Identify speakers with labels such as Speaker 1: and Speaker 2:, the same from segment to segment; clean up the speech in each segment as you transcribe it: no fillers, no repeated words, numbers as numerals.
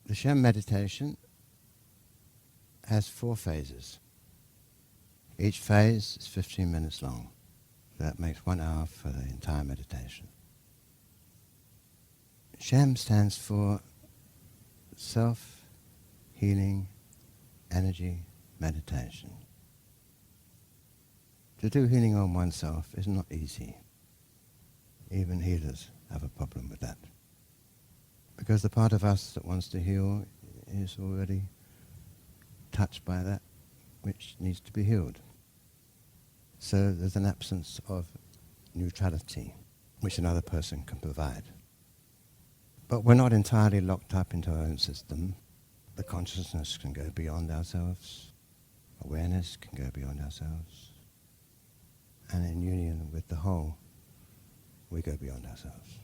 Speaker 1: The SHEM meditation has 4 phases. Each phase is 15 minutes long. That makes 1 hour for the entire meditation. SHEM stands for Self-Healing Energy Meditation. To do healing on oneself is not easy. Even healers have a problem with that. Because the part of us that wants to heal is already touched by that which needs to be healed. So there's an absence of neutrality which another person can provide. But we're not entirely locked up into our own system. The consciousness can go beyond ourselves. Awareness can go beyond ourselves. And in union with the whole, we go beyond ourselves.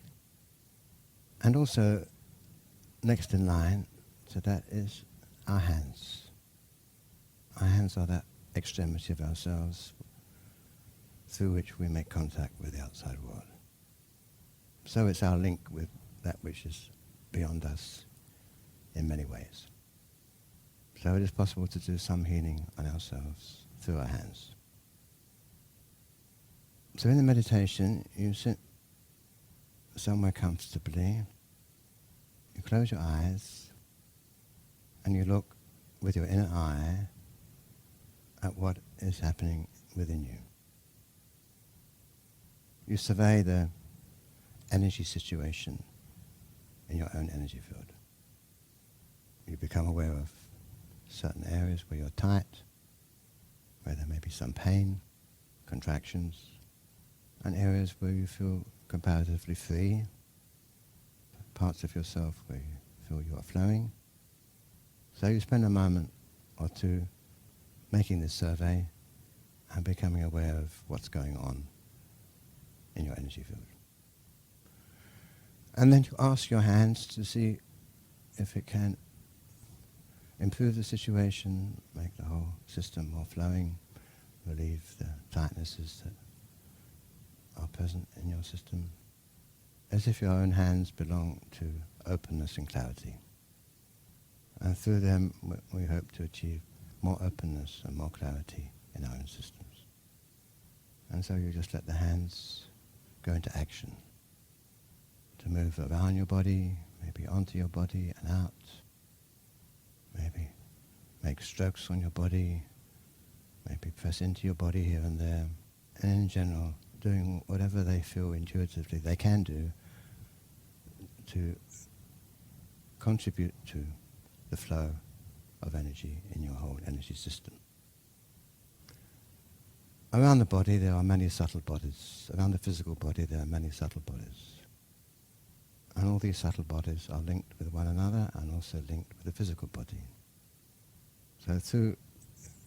Speaker 1: And also, next in line to that is our hands. Our hands are that extremity of ourselves through which we make contact with the outside world. So it's our link with that which is beyond us in many ways. So it is possible to do some healing on ourselves through our hands. So in the meditation, you sit somewhere comfortably, you close your eyes, and you look with your inner eye at what is happening within you. You survey the energy situation in your own energy field. You become aware of certain areas where you're tight, where there may be some pain, contractions, and areas where you feel comparatively free, parts of yourself where you feel you are flowing. So you spend a moment or two making this survey and becoming aware of what's going on in your energy field. And then you ask your hands to see if it can improve the situation, make the whole system more flowing, relieve the tightnesses that are present in your system, as if your own hands belong to openness and clarity. And through them we hope to achieve more openness and more clarity in our own systems. And so you just let the hands go into action, to move around your body, maybe onto your body and out, maybe make strokes on your body, maybe press into your body here and there, and in general, doing whatever they feel intuitively they can do to contribute to the flow of energy in your whole energy system. Around the body there are many subtle bodies. Around the physical body there are many subtle bodies. And all these subtle bodies are linked with one another and also linked with the physical body. So through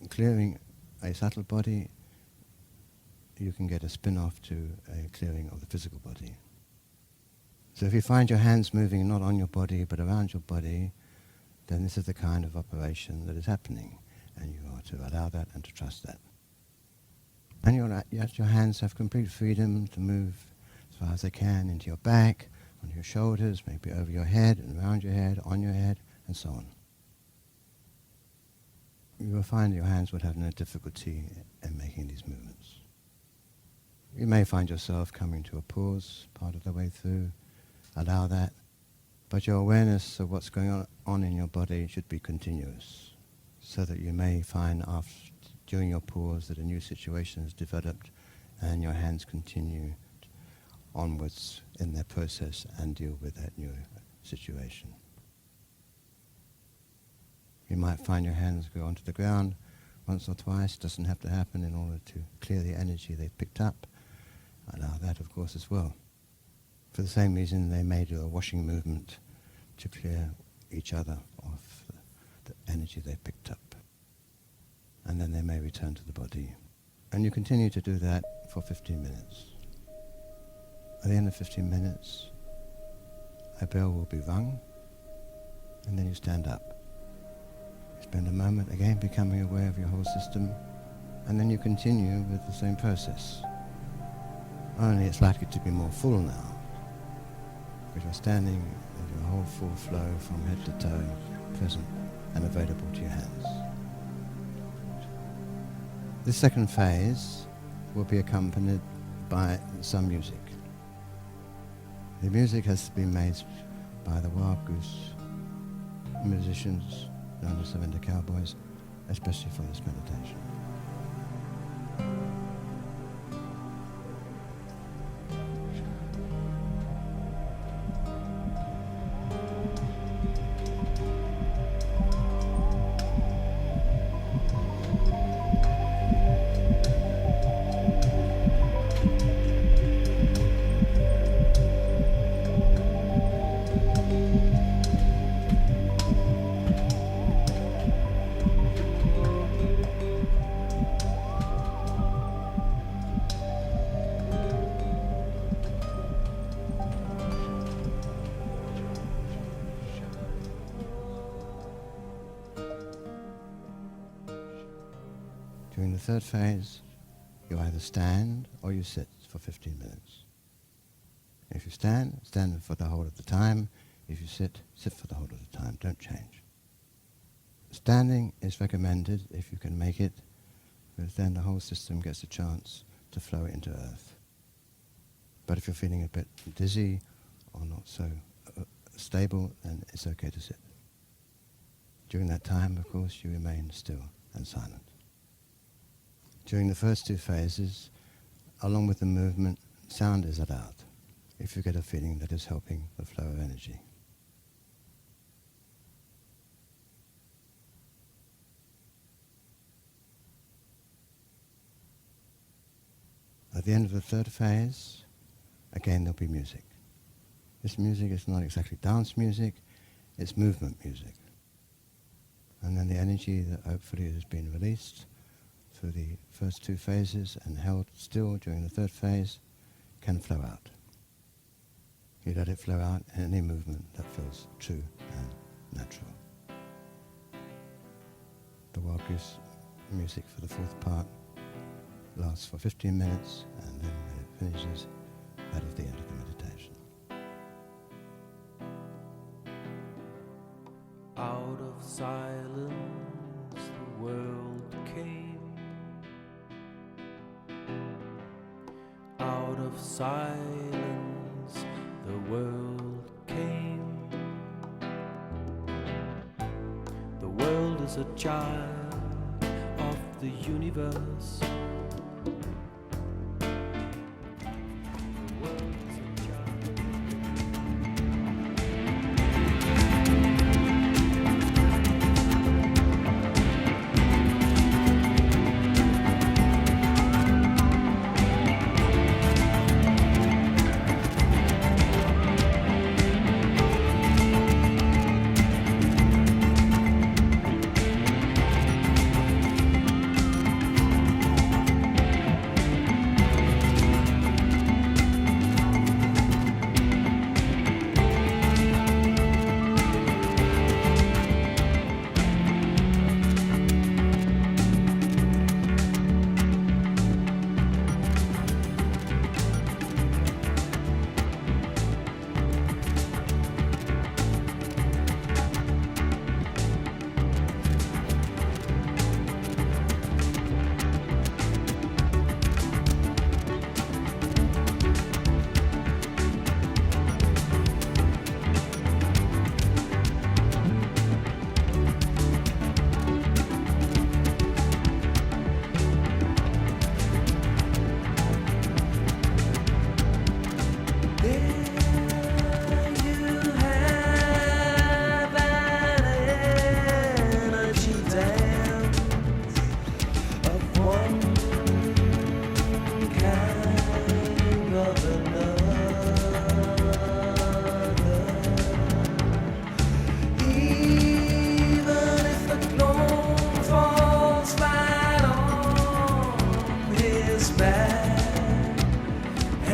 Speaker 1: clearing a subtle body, you can get a spin-off to a clearing of the physical body. So if you find your hands moving not on your body but around your body, then this is the kind of operation that is happening, and you are to allow that and to trust that. And your hands have complete freedom to move as far as they can into your back, on your shoulders, maybe over your head and around your head, on your head, and so on. You will find your hands would have no difficulty in making these movements. You may find yourself coming to a pause part of the way through. Allow that. But your awareness of what's going on in your body should be continuous, so that you may find during your pause that a new situation has developed and your hands continue onwards in their process and deal with that new situation. You might find your hands go onto the ground once or twice. It doesn't have to happen in order to clear the energy they've picked up. Allow that, of course, as well. For the same reason, they may do a washing movement to clear each other of the energy they've picked up. And then they may return to the body. And you continue to do that for 15 minutes. At the end of 15 minutes, a bell will be rung, and then you stand up. You spend a moment again becoming aware of your whole system, and then you continue with the same process. Only it's likely to be more full now, because you're standing with your whole full flow from head to toe, present and available to your hands. This second phase will be accompanied by some music. The music has been made by the Wild Goose musicians known as the Winter Cowboys, especially for this meditation. During the third phase, you either stand or you sit for 15 minutes. If you stand, stand for the whole of the time. If you sit, sit for the whole of the time. Don't change. Standing is recommended if you can make it, because then the whole system gets a chance to flow into earth. But if you're feeling a bit dizzy or not so stable, then it's okay to sit. During that time, of course, you remain still and silent. During the first two phases, along with the movement, sound is allowed, if you get a feeling that is helping the flow of energy. At the end of the third phase, again there'll be music. This music is not exactly dance music, it's movement music. And then the energy that hopefully has been released through the first two phases and held still during the third phase can flow out. You let it flow out in any movement that feels true and natural. The Wild Goose music for the fourth part lasts for 15 minutes, and then when it finishes, that is the end of the meditation.
Speaker 2: Out of silence the world came. Out of silence the world came. The world is a child of the universe.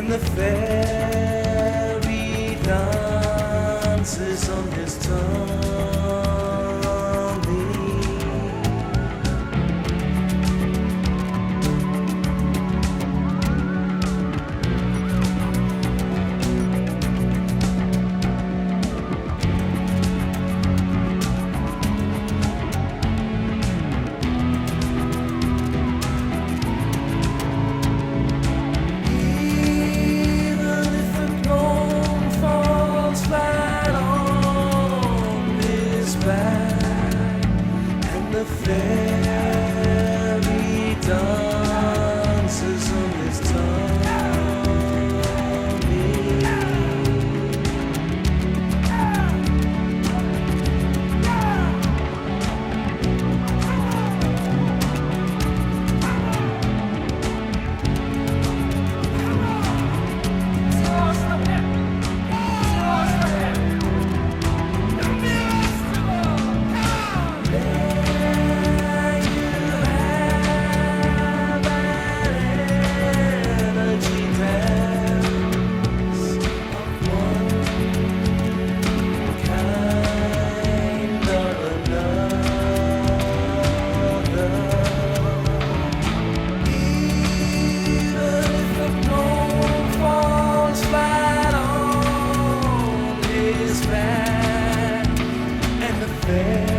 Speaker 2: The fairy dances on his tummy. is fair, and the fair